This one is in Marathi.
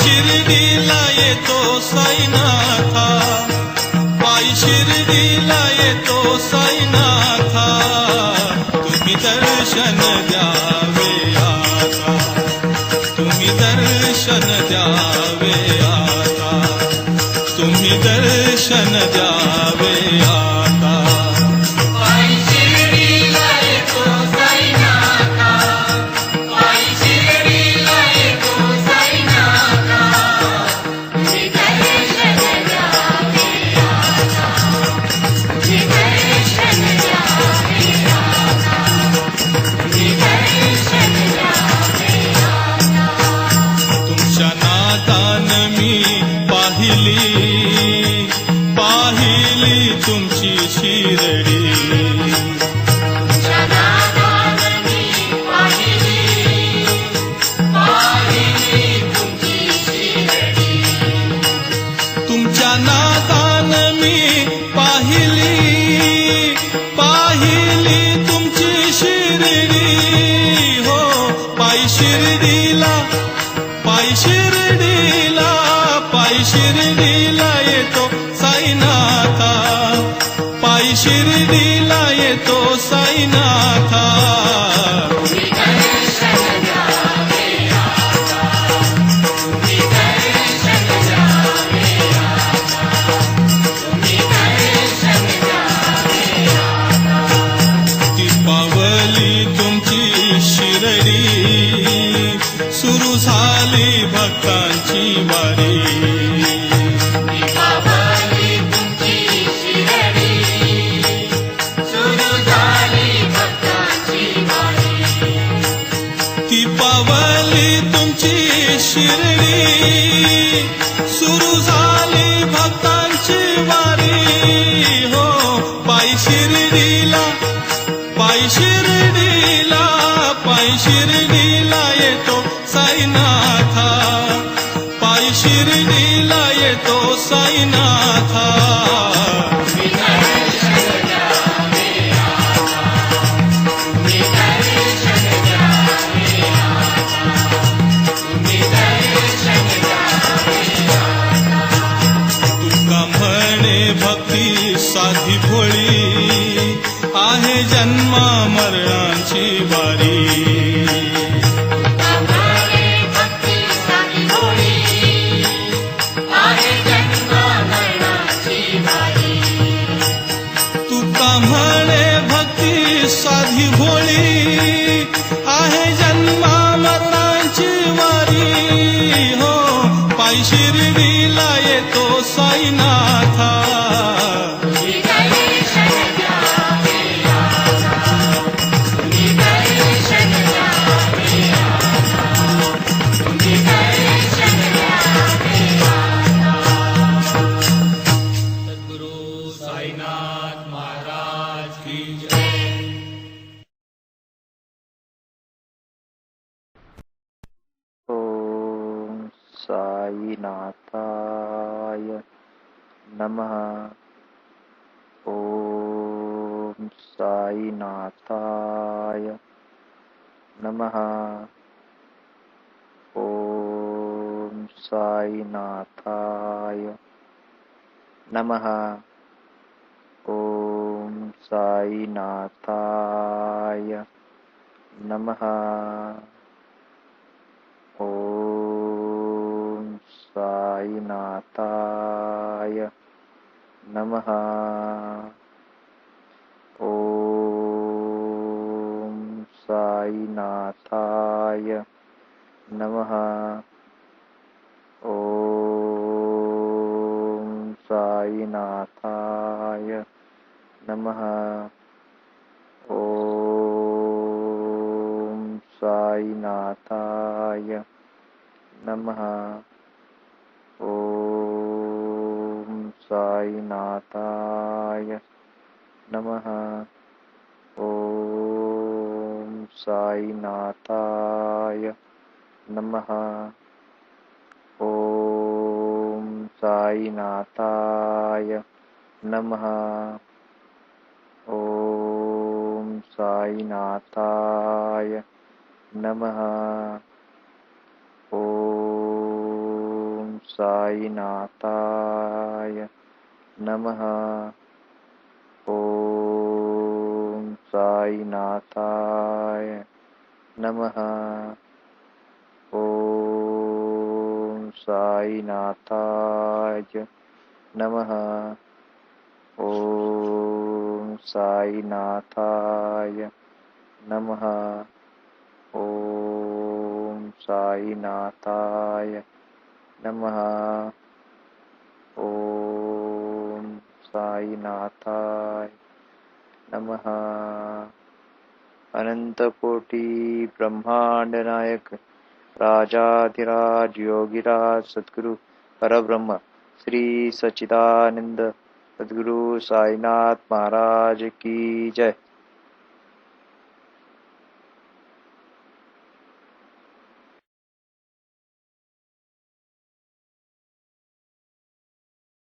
शिर्डीला येतो साईनाथा, पायी शिर्डीला येतो साईनाथा, तुम्ही दर्शन द्यावे आता, तुम्ही दर्शन द्यावे आता, तुम्ही दर्शन द्यावे आता. पायी शिर्डीला येतो साईनाथा, पायी शिर्डीला येतो साईनाथा, तुम्ही दर्शन द्यावे आता, तुम्ही दर्शन द्यावे आता, तुम्ही दर्शन द्यावे आता. तुमच्या नादान मी पाहिली तुमची शिर्डी, तुमच्या नादान मी पाहिली तुमची शिर्डी, तुमच्या नादान मी पाहिली तुमची शिर्डी. हो पायी शिर्डीला, पायी शिर्डीला, पायी शिर्डीला येतो साईनाथा, पायी शिर्डीला येतो साईनाथा. तुम्ही दर्शन द्यावे आता, तुम्ही दर्शन द्यावे आता, तुम्ही दर्शन द्यावे आता. ती पावली तुमची शिर्डी, सुरू झाली भक्तांची वारी. दीपावली तुमची शिर्डी, सुरू झाली भक्तांची वारी. ती पावली तुमची शिर्डी, सुरू झाली भक्तांची वारी. हो पायी शिर्डीला, पायी शिर्डीला, पायी शिर्डीला येतो साईनाथा, पायी शिर्डीला येतो साईनाथा. तुम्ही दर्शन द्यावे आता, तुम्ही दर्शन द्यावे आता, तुम्ही दर्शन द्यावे आता. तुका म्हणे भक्ती साधी भोळी, आहे जन्मा मरणाची वारी. तुकाम्हणे भक्ती साधी भोळी, आहे जन्म मरणाची वारी. तुका म्हणे भक्ती साधी भोळी, आहे जन्मा मरणाची वारी. हो पायी शिर्डीला येतो साईनाथा, तुम्ही दर्शन द्यावे आता, तुम्ही दर्शन द्यावे आता, तुम्ही दर्शन द्यावे आता. सद्गुरु साईनाथ महाराज की जय. ओम साईनाथाय नमः. ओम साईनाथाय नमः. ओम साईनाथाय नमः. ओम साईनाथाय नमः. ओम साईनाथाय नमः. ओम साईनाथाय नमः. ओम साईनाथाय नमः. ओम साईनाथाय नमः. ओम साईनाथाय नमः. ओम साईनाथाय नमः. ओम साईनाथाय नमः. ओम साईनाथाय नमः. ओम साईनाथाय नमः। ओम साईनाथाय नमः। ओम साईनाथाय नमः। ओम साईनाथाय नमः। ओम साईनाथाय नमः। ओम साईनाथाय नमः। अनंत कोटि ब्रह्मांड नायक राजाधिराज योगिराज सद्गुरु परब्रह्म श्री सच्चिदानंद सद्गुरु साईनाथ महाराज की जय।